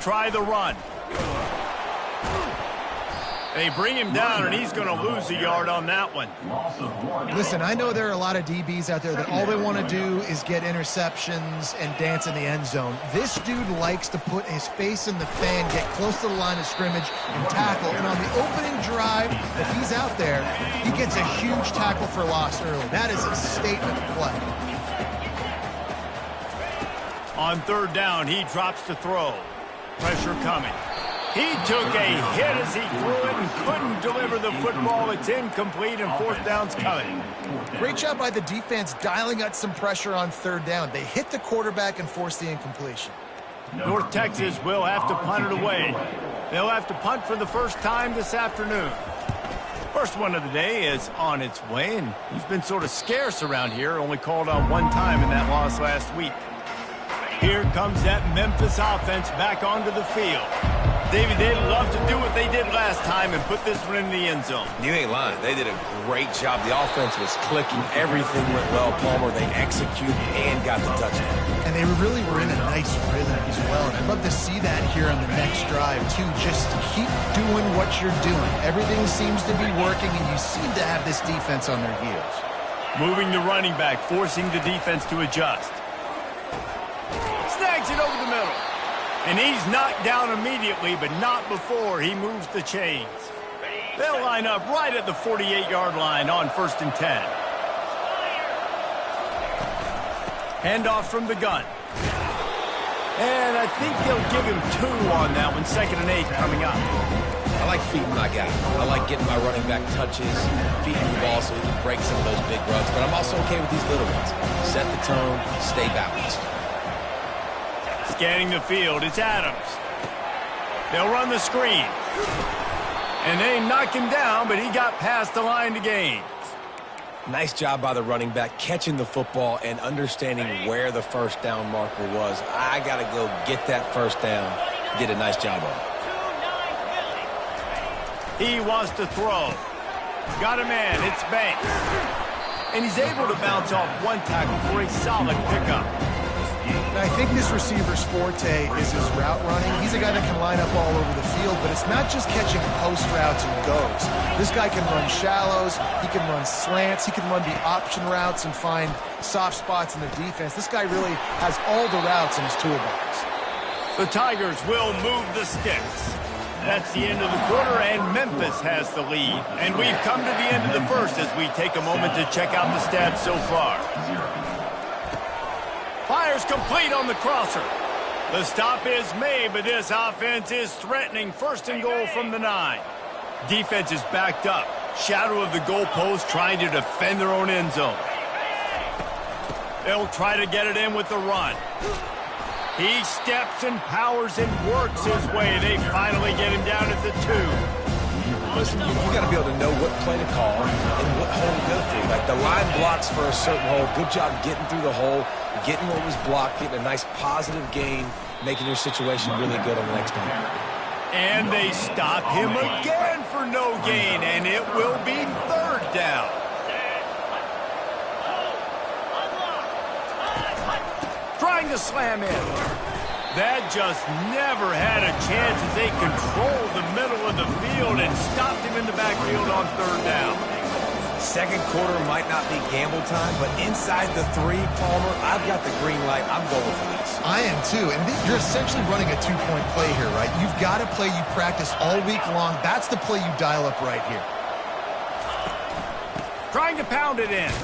try the run. They bring him down, and he's going to lose a yard on that one. Listen, I know there are a lot of DBs out there that all they want to do is get interceptions and dance in the end zone. This dude likes to put his face in the fan, get close to the line of scrimmage, and tackle. And on the opening drive, if he's out there, he gets a huge tackle for loss early. That is a statement play. On third down, he drops to throw. Pressure coming. He took a hit as he threw it and couldn't deliver the football. It's incomplete, and fourth down's coming. Great job by the defense dialing out some pressure on third down. They hit the quarterback and forced the incompletion. North Texas will have to punt it away. They'll have to punt for the first time this afternoon. First one of the day is on its way, and he's been sort of scarce around here, only called on one time in that loss last week. Here comes that Memphis offense back onto the field. David, they'd love to do what they did last time and put this one in the end zone. You ain't lying. They did a great job. The offense was clicking. Everything went well. Palmer, they executed and got the touchdown. And they really were in a nice rhythm as well. And I'd love to see that here on the next drive, too. Just keep doing what you're doing. Everything seems to be working, and you seem to have this defense on their heels. Moving the running back, forcing the defense to adjust. Snags it over the middle. And he's knocked down immediately, but not before he moves the chains. They'll line up right at the 48-yard line on 1st and 10. Handoff from the gun. And I think they'll give him 2 on that one. 2nd and 8 coming up. I like feeding my guy. I like getting my running back touches, feeding the ball so he can break some of those big runs. But I'm also okay with these little ones. Set the tone, stay balanced. Scanning the field, it's Adams. They'll run the screen. And they knock him down, but he got past the line to gain. Nice job by the running back, catching the football and understanding where the first down marker was. I got to go get that first down. Did a nice job of it. He wants to throw. Got a man, it's Banks. And he's able to bounce off one tackle for a solid pickup. I think this receiver's forte is his route running. He's a guy that can line up all over the field, but it's not just catching post routes and goes. This guy can run shallows, he can run slants, he can run the option routes and find soft spots in the defense. This guy really has all the routes in his toolbox. The Tigers will move the sticks. That's the end of the quarter, and Memphis has the lead. And we've come to the end of the first as we take a moment to check out the stats so far. Fires complete on the crosser. The stop is made, but this offense is threatening. 1st and goal from the 9. Defense is backed up. Shadow of the goalpost trying to defend their own end zone. They'll try to get it in with the run. He steps and powers and works his way. They finally get him down at the 2. Listen, you got to be able to know what play to call and what hole to go through. Like the line blocks for a certain hole. Good job getting through the hole, getting what was blocked, getting a nice positive gain, making your situation really good on the next time. And they stop him again for no gain, and it will be 3rd down. Trying to slam in. That just never had a chance as they controlled the middle of the field and stopped him in the backfield on 3rd down. Second quarter might not be gamble time, but inside the 3, Palmer, I've got the green light. I'm going for this. I am too, and you're essentially running a 2-point play here, right? You've got a play you practice all week long. That's the play you dial up right here. Trying to pound it in.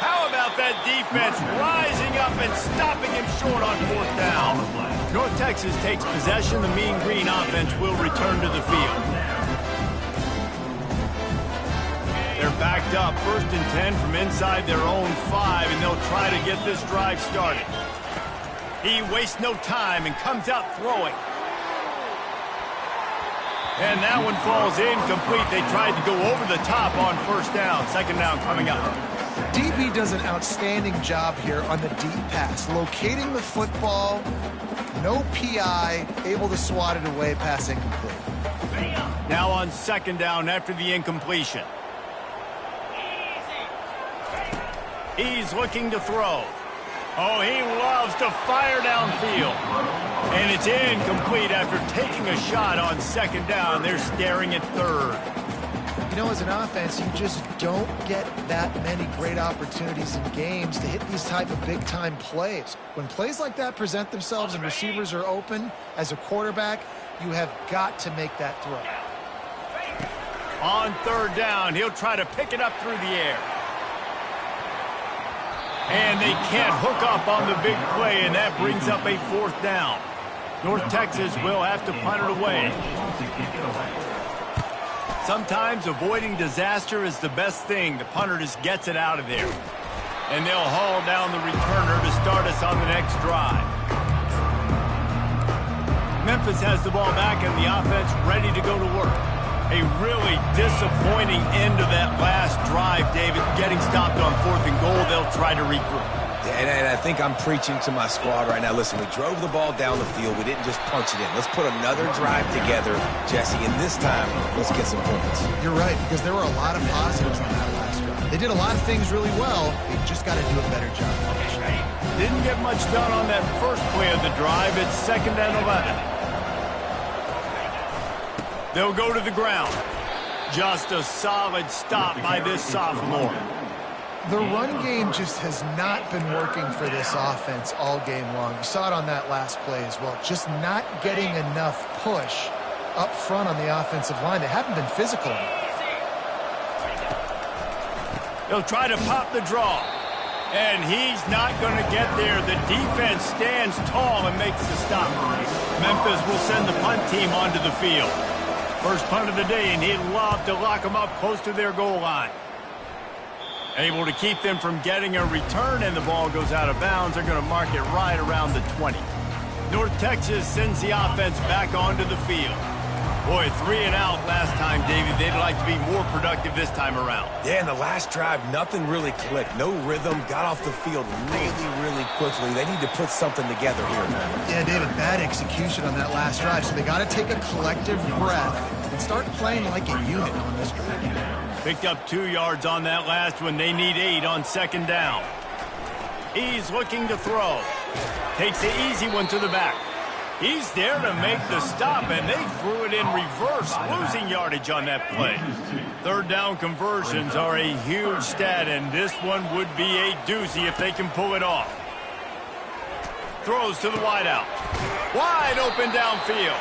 How about that defense rising up and stopping him short on 4th down? North Texas takes possession. The Mean Green offense will return to the field. They're backed up 1st and 10 from inside their own 5, and they'll try to get this drive started. He wastes no time and comes out throwing. And that one falls incomplete. They tried to go over the top on 1st down. 2nd down coming up. DB does an outstanding job here on the deep pass, locating the football, no PI, able to swat it away, pass incomplete. Now on 2nd down after the incompletion. He's looking to throw. Oh, he loves to fire downfield. And it's incomplete after taking a shot on second down. They're staring at third. You know, as an offense, you just don't get that many great opportunities in games to hit these type of big-time plays. When plays like that present themselves and receivers are open, as a quarterback, you have got to make that throw. On third down, he'll try to pick it up through the air. And they can't hook up on the big play, and that brings up a fourth down. North Texas will have to punt it away. Sometimes avoiding disaster is the best thing. The punter just gets it out of there. And they'll haul down the returner to start us on the next drive. Memphis has the ball back and the offense ready to go to work. A really disappointing end of that last drive, David. Getting stopped on 4th and goal, they'll try to regroup. And I think I'm preaching to my squad right now. Listen, we drove the ball down the field. We didn't just punch it in. Let's put another drive together, Jesse, and this time, let's get some points. You're right, because there were a lot of positives on that last drive. They did a lot of things really well. They just got to do a better job. Didn't get much done on that first play of the drive. It's 2nd and 11. They'll go to the ground. Just a solid stop by this sophomore. The run game just has not been working for this offense all game long. You saw it on that last play as well. Just not getting enough push up front on the offensive line. They haven't been physical enough. He'll try to pop the draw. And he's not going to get there. The defense stands tall and makes the stop. Memphis will send the punt team onto the field. First punt of the day, and he'd love to lock them up close to their goal line. Able to keep them from getting a return, and the ball goes out of bounds. They're going to mark it right around the 20. North Texas sends the offense back onto the field. Boy, 3 and out last time, David. They'd like to be more productive this time around. Yeah, in the last drive, nothing really clicked. No rhythm, got off the field really quickly. They need to put something together here. Yeah, David, bad execution on that last drive. So they got to take a collective breath and start playing like a unit on this drive. Picked up 2 yards on that last one. They need 8 on 2nd down. He's looking to throw. Takes the easy one to the back. He's there to make the stop, and they threw it in reverse, losing yardage on that play. 3rd down conversions are a huge stat, and this one would be a doozy if they can pull it off. Throws to the wideout. Wide open downfield.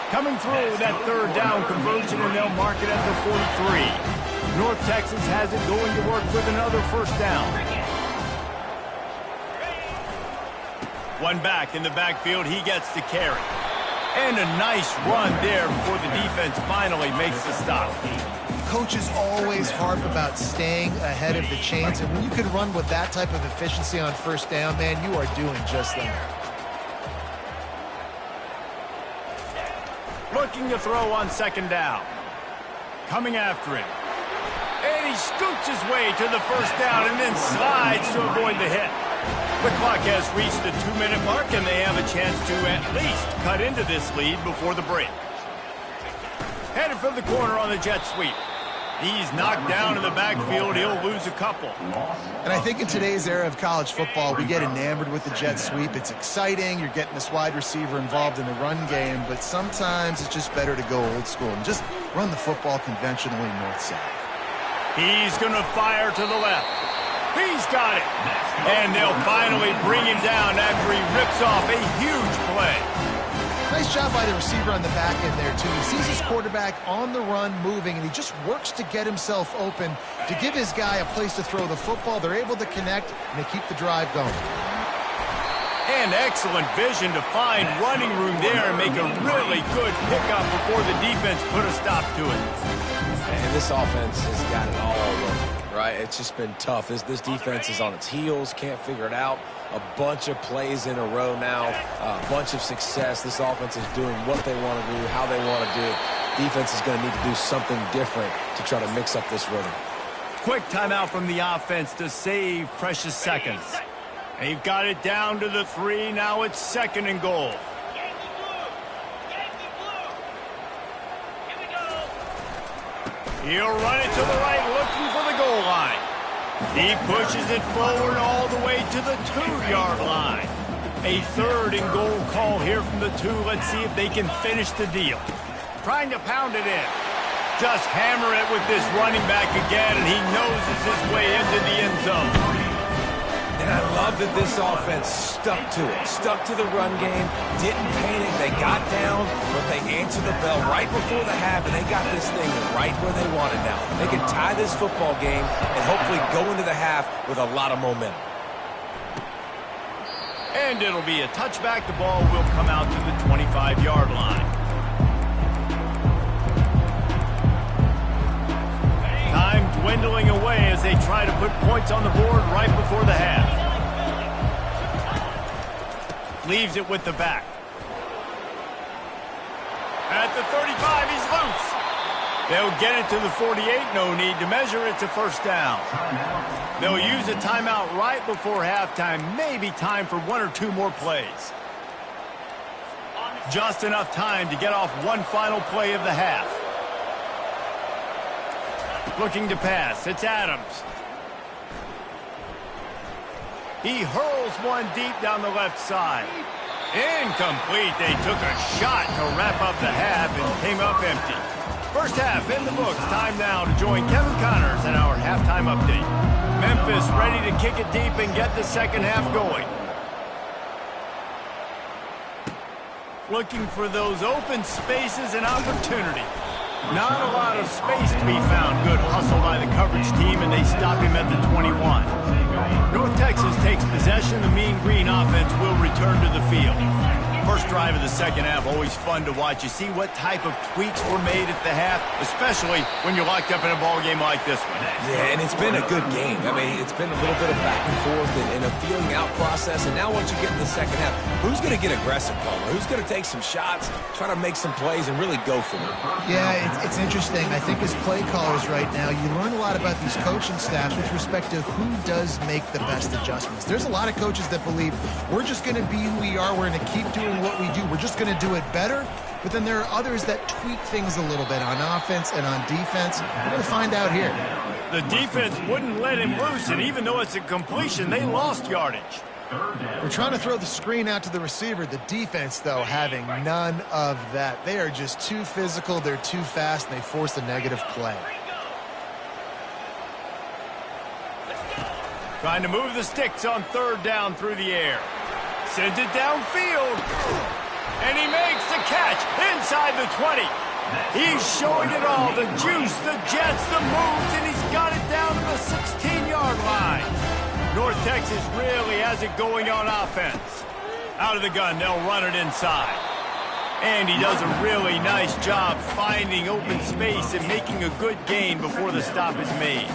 Coming through that 3rd down conversion, and they'll mark it at the 43. North Texas has it going to work with another 1st down. One back in the backfield, he gets to carry. And a nice run there before the defense finally makes the stop. Coaches always harp about staying ahead of the chains, and when you can run with that type of efficiency on 1st down, man, you are doing just that. Looking to throw on 2nd down. Coming after him. And he scoots his way to the 1st down and then slides to avoid the hit. The clock has reached the 2-minute mark, and they have a chance to at least cut into this lead before the break. Headed for the corner on the jet sweep. He's knocked down in the backfield. He'll lose a couple. And I think in today's era of college football, we get enamored with the jet sweep. It's exciting. You're getting this wide receiver involved in the run game, but sometimes it's just better to go old school and just run the football conventionally north-south. He's going to fire to the left. He's got it. And they'll finally bring him down after he rips off a huge play. Nice job by the receiver on the back end there, too. He sees his quarterback on the run moving, and he just works to get himself open to give his guy a place to throw the football. They're able to connect, and they keep the drive going. And excellent vision to find running room there and make a really good pickup before the defense put a stop to it. And this offense has got it all over, right? It's just been tough. This defense is on its heels, can't figure it out. A bunch of plays in a row now, a bunch of success. This offense is doing what they want to do, how they want to do it. Defense is going to need to do something different to try to mix up this rhythm. Quick timeout from the offense to save precious seconds. They've got it down to the 3. Now it's 2nd and goal. He'll run it to the right, looking for the goal line. He pushes it forward all the way to the 2-yard line. A 3rd and goal call here from the 2. Let's see if they can finish the deal. Trying to pound it in. Just hammer it with this running back again, and he noses his way into the end zone. And I love that this offense stuck to it, stuck to the run game, didn't panic. They got down, but they answered the bell right before the half, and they got this thing right where they want it now. They can tie this football game and hopefully go into the half with a lot of momentum. And it'll be a touchback. The ball will come out to the 25-yard line. Time dwindling away as they try to put points on the board right before the half. Leaves it with the back. At the 35, he's loose. They'll get it to the 48. No need to measure. It's a first down. They'll use a timeout right before halftime. Maybe time for 1 or 2 more plays. Just enough time to get off one final play of the half. Looking to pass. It's Adams. He hurls one deep down the left side. Incomplete. They took a shot to wrap up the half and came up empty. First half in the books. Time now to join Kevin Connors in our halftime update. Memphis ready to kick it deep and get the second half going. Looking for those open spaces and opportunity. Not a lot of space to be found. Good hustle by the coverage team, and they stop him at the 21. North Texas takes possession. The Mean Green offense will return to the field. First drive of the second half, always fun to watch. You see what type of tweaks were made at the half, especially when you're locked up in a ball game like this one. Yeah, and it's been a good game. I mean, it's been a little bit of back and forth and a feeling out process. And now once you get in the second half, who's going to get aggressive, Palmer? Who's going to take some shots, try to make some plays, and really go for it? Yeah, it's interesting. I think as play callers right now, you learn a lot about these coaching staffs with respect to who does make the best adjustments. There's a lot of coaches that believe we're just going to be who we are. We're going to keep doing what we do. We're just going to do it better. But then there are others that tweak things a little bit on offense and on defense. We're going to find out here. The defense wouldn't let him loose, and even though it's a completion, they lost yardage. We're trying to throw the screen out to the receiver. The defense, though, having none of that. They are just too physical. They're too fast, and they force a negative play. Trying to move the sticks on third down through the air. Sends it downfield. And he makes the catch inside the 20. He's showing it all. The juice, the jets, the moves, and he's got it down to the 16-yard line. North Texas really has it going on offense. Out of the gun, they'll run it inside. And he does a really nice job finding open space and making a good gain before the stop is made.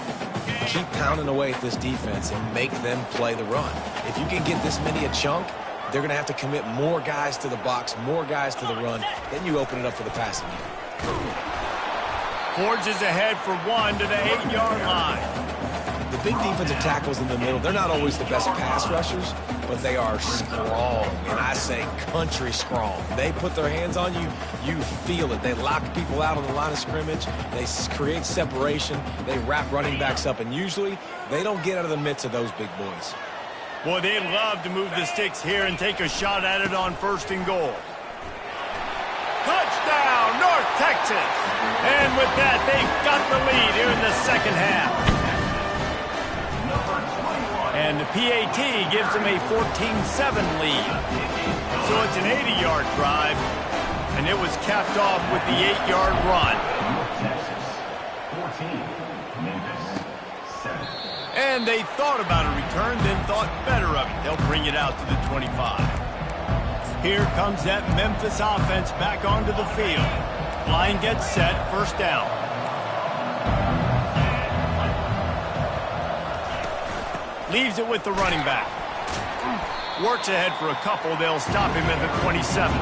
Keep pounding away at this defense and make them play the run. If you can get this many a chunk, they're going to have to commit more guys to the box, more guys to the run. Then you open it up for the passing game. Forges ahead for 1 to the 8-yard line. The big defensive tackles in the middle, they're not always the best pass rushers, but they are strong, and I say country strong. They put their hands on you, you feel it. They lock people out on the line of scrimmage. They create separation. They wrap running backs up, and usually they don't get out of the midst of those big boys. Boy, they love to move the sticks here and take a shot at it on first and goal. Touchdown, North Texas! And with that, they've got the lead here in the second half. And the PAT gives them a 14-7 lead. So it's an 80-yard drive, and it was capped off with the 8-yard run. Texas 14, Memphis 7. And they thought about a return, then thought better of it. They'll bring it out to the 25. Here comes that Memphis offense back onto the field. Line gets set, first down. Leaves it with the running back. Works ahead for a couple. They'll stop him at the 27.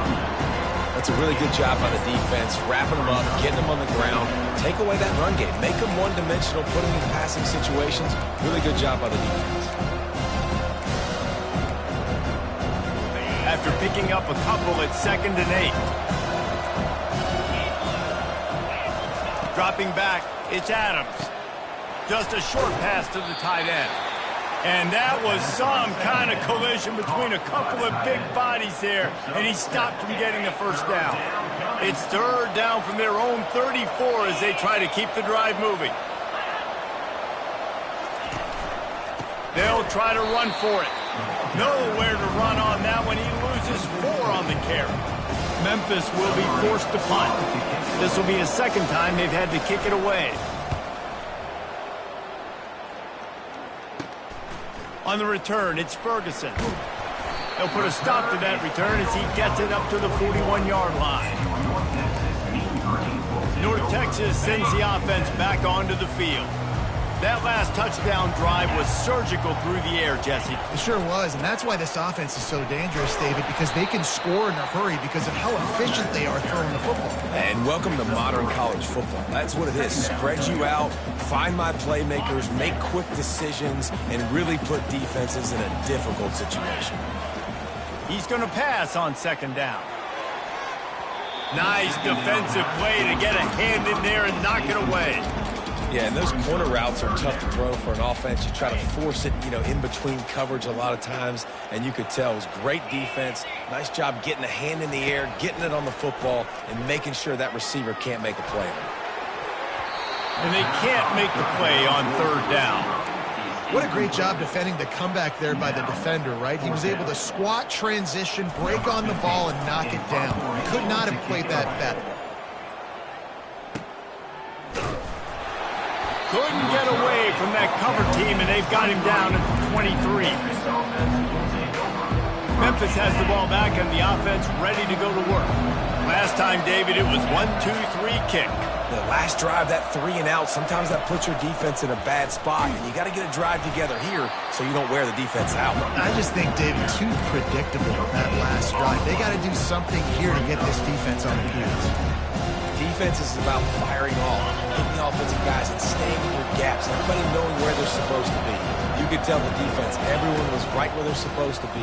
That's a really good job by the defense, wrapping them up, getting them on the ground. Take away that run game. Make them one-dimensional, put them in passing situations. Really good job by the defense. After picking up a couple at 2nd and 8. Dropping back, it's Adams. Just a short pass to the tight end. And that was some kind of collision between a couple of big bodies there, and he stopped from getting the first down. It's third down from their own 34 as they try to keep the drive moving. They'll try to run for it. Nowhere to run on that one. He loses 4 on the carry. Memphis will be forced to punt. This will be the second time they've had to kick it away. On the return, it's Ferguson. They'll put a stop to that return as he gets it up to the 41-yard line. North Texas sends the offense back onto the field. That last touchdown drive was surgical through the air, Jesse. It sure was, and that's why this offense is so dangerous, David, because they can score in a hurry because of how efficient they are throwing the football. And welcome to modern college football. That's what it is. Spread you out, find my playmakers, make quick decisions, and really put defenses in a difficult situation. He's going to pass on second down. Nice defensive play to get a hand in there and knock it away. Yeah, and those corner routes are tough to throw for an offense. You try to force it, in between coverage a lot of times, and you could tell it was great defense. Nice job getting a hand in the air, getting it on the football, and making sure that receiver can't make a play. And they can't make the play on third down. What a great job defending the comeback there by the defender, right? He was able to squat, transition, break on the ball, and knock it down. He could not have played that better. Couldn't get away from that cover team, and they've got him down at the 23. Memphis has the ball back, and the offense ready to go to work. Last time, David, it was 1-2-3 kick. The last drive, that 3 and out, sometimes that puts your defense in a bad spot, and you got to get a drive together here so you don't wear the defense out. I just think, David, too predictable that last drive. They got to do something here to get this defense on the heels. Defense is about firing off, hitting the offensive guys and staying in your gaps, everybody knowing where they're supposed to be. You could tell the defense, everyone was right where they're supposed to be,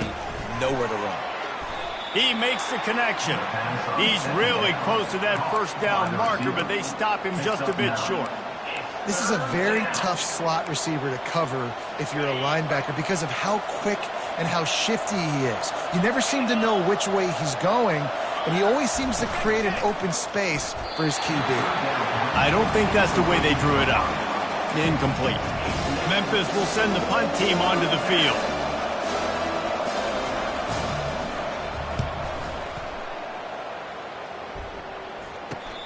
nowhere to run. He makes the connection. He's really close to that first down marker, but they stop him just a bit short. This is a very tough slot receiver to cover if you're a linebacker because of how quick and how shifty he is. You never seem to know which way he's going, and he always seems to create an open space for his QB. I don't think that's the way they drew it up. Incomplete. Memphis will send the punt team onto the field.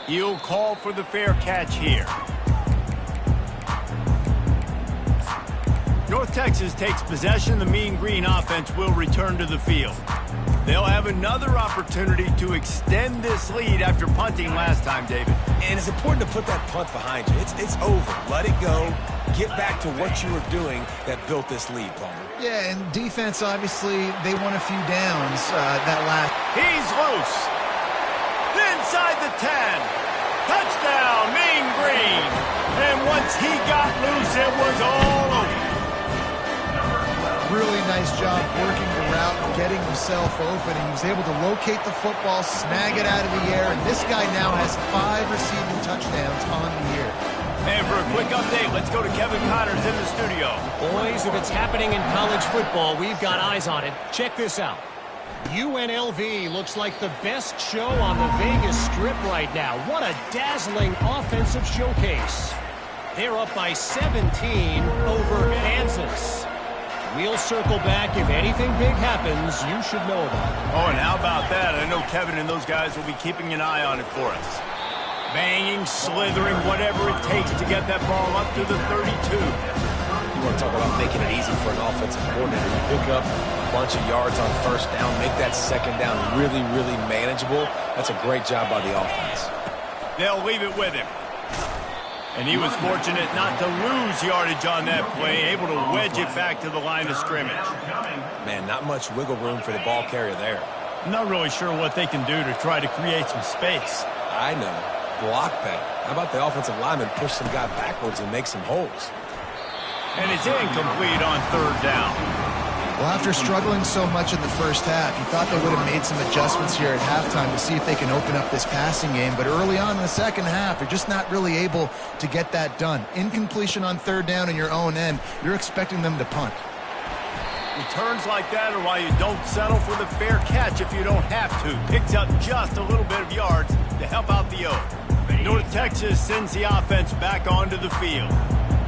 He'll call for the fair catch here. North Texas takes possession. The Mean Green offense will return to the field. They'll have another opportunity to extend this lead after punting last time, David. And it's important to put that punt behind you. It's over. Let it go. Get back to what you were doing that built this lead, Palmer. Yeah, and defense, obviously, they won a few downs that last. He's loose. Inside the 10. Touchdown, Mean Green. And once he got loose, it was all over. Really nice job working the route and getting himself open. He was able to locate the football, snag it out of the air, and this guy now has 5 receiving touchdowns on the year. And for a quick update, let's go to Kevin Connors in the studio. Boys, if it's happening in college football, we've got eyes on it. Check this out. UNLV looks like the best show on the Vegas Strip right now. What a dazzling offensive showcase. They're up by 17 over Kansas. We'll circle back. If anything big happens, you should know about it. Oh, and how about that? I know Kevin and those guys will be keeping an eye on it for us. Banging, slithering, whatever it takes to get that ball up to the 32. You want to talk about making it easy for an offensive coordinator. You pick up a bunch of yards on first down, make that second down really, really manageable. That's a great job by the offense. They'll leave it with him. And he was fortunate not to lose yardage on that play, able to wedge it back to the line of scrimmage. Man, not much wiggle room for the ball carrier there. I'm not really sure what they can do to try to create some space. I know. Block better. How about the offensive lineman push some guy backwards and make some holes? And it's incomplete on third down. Well, after struggling so much in the first half, you thought they would have made some adjustments here at halftime to see if they can open up this passing game. But early on in the second half, they're just not really able to get that done. Incompletion on third down in your own end, you're expecting them to punt. Returns like that are why you don't settle for the fair catch if you don't have to. Picks up just a little bit of yards to help out the Oak. North Texas sends the offense back onto the field.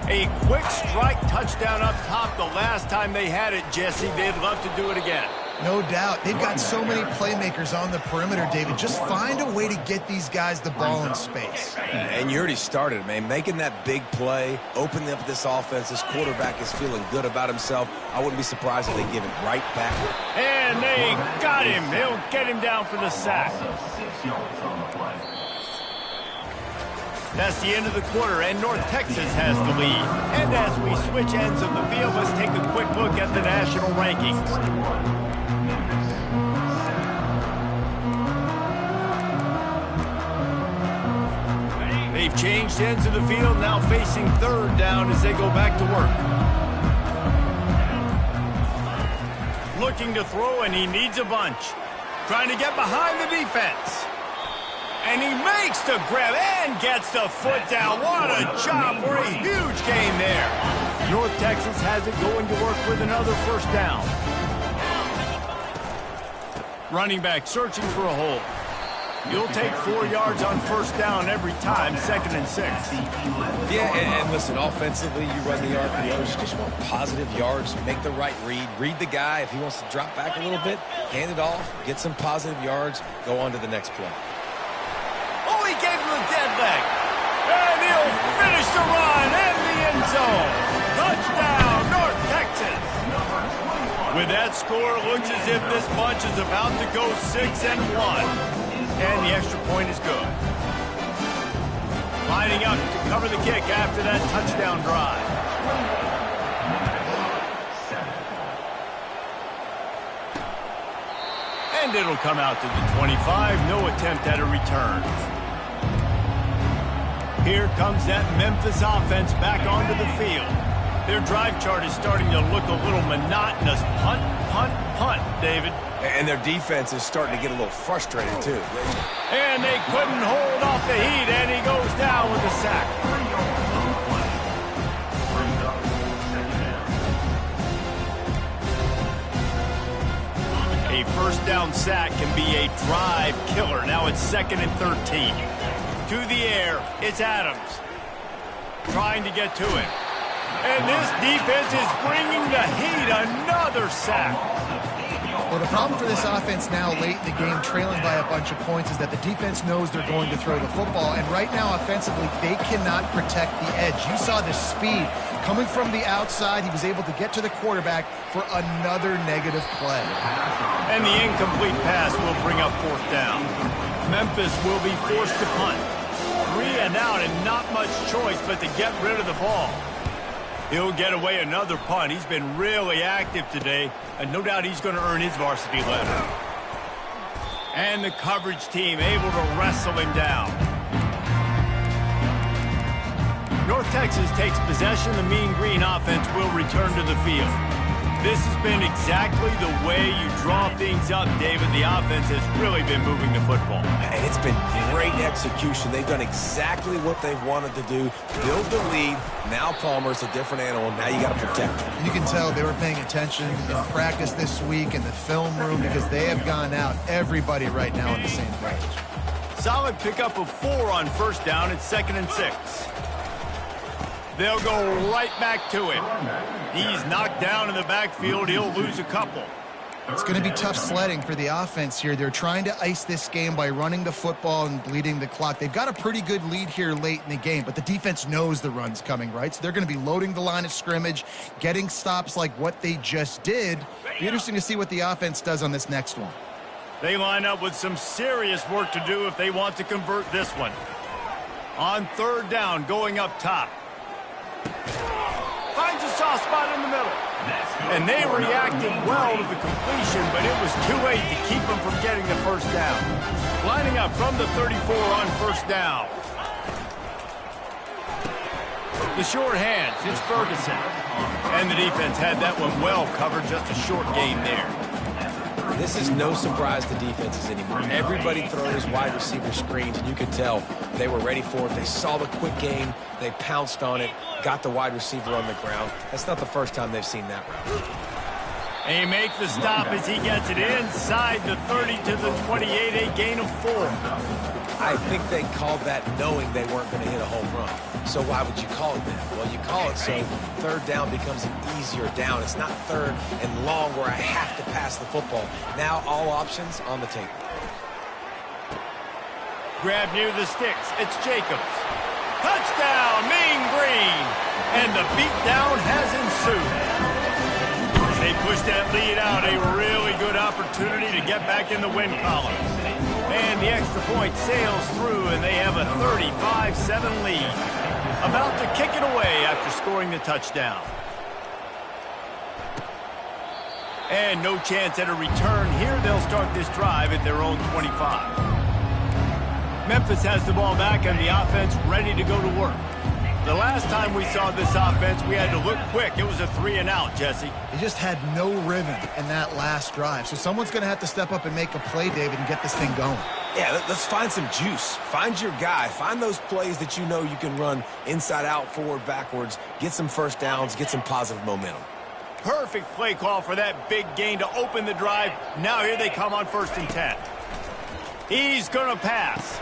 A quick strike touchdown up top the last time they had it, Jesse. They'd love to do it again. No doubt. They've got so many playmakers on the perimeter, David. Just find a way to get these guys the ball in space. And you already started, man. Making that big play, opening up this offense. This quarterback is feeling good about himself. I wouldn't be surprised if they give it right back. And they got him. They'll get him down for the sack. That's the end of the quarter, and North Texas has the lead. And as we switch ends of the field, let's take a quick look at the national rankings. They've changed ends of the field, now facing third down as they go back to work. Looking to throw, and he needs a bunch. Trying to get behind the defense. And he makes the grab and gets the foot down. What a job for a huge gain there. North Texas has it going to work with another first down. Running back searching for a hole. You'll take 4 yards on first down every time, 2nd and 6. Yeah, and listen, offensively, you run the RPOs. You just want positive yards, make the right read. Read the guy. If he wants to drop back a little bit, hand it off, get some positive yards, go on to the next play. Oh, he gave him a dead leg. And he'll finish the run in the end zone. Touchdown, North Texas. With that score, it looks as if this bunch is about to go 6-1. And the extra point is good. Lining up to cover the kick after that touchdown drive. And it'll come out to the 25. No attempt at a return. Here comes that Memphis offense back onto the field. Their drive chart is starting to look a little monotonous. Punt, punt, punt, David. And their defense is starting to get a little frustrated, too. And they couldn't hold off the heat, and he goes down with a sack. A first down sack can be a drive killer. Now it's 2nd and 13. To the air, it's Adams. Trying to get to it. And this defense is bringing the heat. Another sack. Well, the problem for this offense now late in the game, trailing by a bunch of points, is that the defense knows they're going to throw the football. And right now, offensively, they cannot protect the edge. You saw the speed coming from the outside. He was able to get to the quarterback for another negative play. And the incomplete pass will bring up 4th down. Memphis will be forced to punt. 3 and out, and not much choice but to get rid of the ball. He'll get away another punt. He's been really active today, and no doubt he's going to earn his varsity letter. And the coverage team able to wrestle him down. North Texas takes possession. The Mean Green offense will return to the field. This has been exactly the way you draw things up, David. The offense has really been moving the football. And it's been great execution. They've done exactly what they've wanted to do. Build the lead. Now Palmer's a different animal. Now you got to protect him. You can tell they were paying attention in practice this week in the film room because they have gone out, everybody right now on the same page. Solid pickup of 4 on first down. It's 2nd and 6. They'll go right back to him. He's knocked down in the backfield. He'll lose a couple. It's going to be tough sledding for the offense here. They're trying to ice this game by running the football and bleeding the clock. They've got a pretty good lead here late in the game, but the defense knows the run's coming, right? So they're going to be loading the line of scrimmage, getting stops like what they just did. Be interesting to see what the offense does on this next one. They line up with some serious work to do if they want to convert this one. On third down, going up top. Finds a soft spot in the middle. And they reacted well to the completion, but it was too late to keep them from getting the first down. Lining up from the 34 on first down. The short hands, it's Ferguson. And the defense had that one well covered, just a short game there. This is no surprise to defenses anymore. Everybody throws wide receiver screens, and you could tell they were ready for it. They saw the quick game. They pounced on it, got the wide receiver on the ground. That's not the first time they've seen that route. And he makes the stop as he gets it inside the 30 to the 28, a gain of 4. I think they called that knowing they weren't going to hit a home run. So why would you call it that? Well, you call it so third down becomes an easier down. It's not third and long where I have to pass the football. Now all options on the table. Grab near the sticks. It's Jacobs. Touchdown, Mean Green. And the beatdown has ensued. They push that lead out. A really good opportunity to get back in the win column. And the extra point sails through, and they have a 35-7 lead. About to kick it away after scoring the touchdown. And no chance at a return here. They'll start this drive at their own 25. Memphis has the ball back, and the offense ready to go to work. The last time we saw this offense, we had to look quick. It was a 3-and-out, Jesse. They just had no rhythm in that last drive. So someone's going to have to step up and make a play, David, and get this thing going. Yeah, let's find some juice. Find your guy. Find those plays that you know you can run inside out, forward, backwards. Get some first downs. Get some positive momentum. Perfect play call for that big gain to open the drive. Now here they come on 1st and 10. He's going to pass.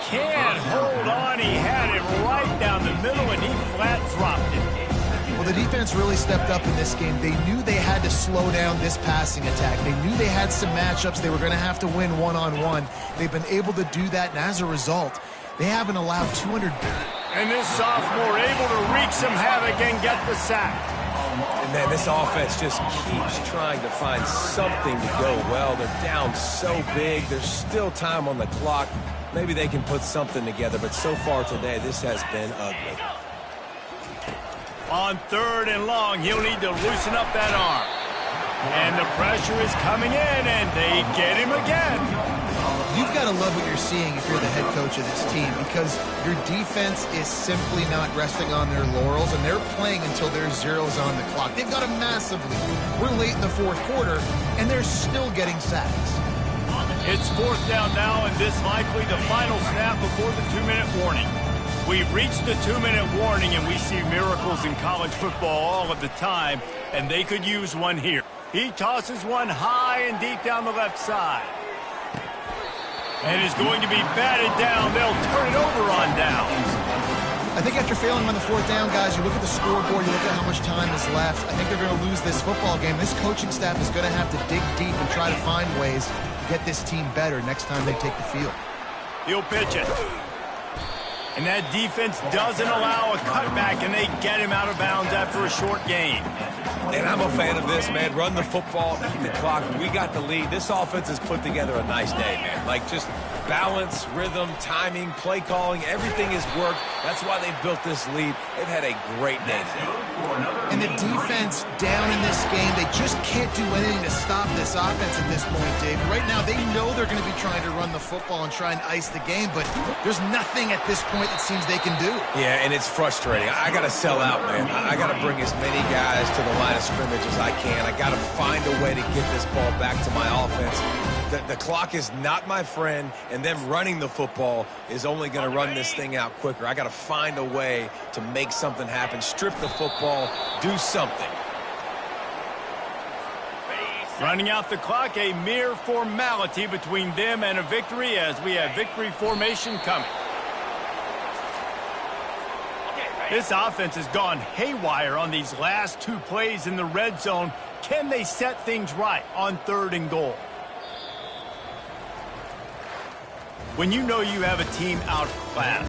Can't hold on. He had it right down the middle, and he flat dropped it. Well, the defense really stepped up in this game. They knew they had to slow down this passing attack. They knew they had some matchups they were going to have to win one-on-one. They've been able to do that, and as a result, they haven't allowed 200. And this sophomore able to wreak some havoc and get the sack. And man, this offense just keeps trying to find something to go well. They're down so big. There's still time on the clock. Maybe they can put something together, but so far today, this has been ugly. On 3rd and long, he'll need to loosen up that arm. And the pressure is coming in, and they get him again. You've got to love what you're seeing if you're the head coach of this team, because your defense is simply not resting on their laurels, and they're playing until there's zeros on the clock. They've got a massive lead. We're late in the 4th quarter, and they're still getting sacks. It's 4th down now, and this likely the final snap before the 2-minute warning. We've reached the 2-minute warning, and we see miracles in college football all of the time, and they could use one here. He tosses one high and deep down the left side. And is going to be batted down. They'll turn it over on downs. I think after failing on the 4th down, guys, you look at the scoreboard, you look at how much time is left. I think they're going to lose this football game. This coaching staff is going to have to dig deep and try to find ways to get this team better next time they take the field. He'll pitch it. And that defense doesn't allow a cutback, and they get him out of bounds after a short gain. And I'm a fan of this, man. Run the football, keep the clock. We got the lead. This offense has put together a nice day, man. Like, just balance, rhythm, timing, play calling, everything has worked. That's why they've built this lead. They've had a great day today. And the defense down in this game, they just can't do anything to stop this offense at this point, Dave. Right now, they know they're going to be trying to run the football and try and ice the game, but there's nothing at this point it seems they can do. Yeah, and it's frustrating. I got to sell out, man. I got to bring as many guys to the line of scrimmage as I can. I got to find a way to get this ball back to my offense. The clock is not my friend, and them running the football is only going to run this thing out quicker. I got to find a way to make something happen, strip the football, do something. Running out the clock, a mere formality between them and a victory as we have victory formation coming. This offense has gone haywire on these last 2 plays in the red zone. Can they set things right on 3rd and goal? When you know you have a team outclassed,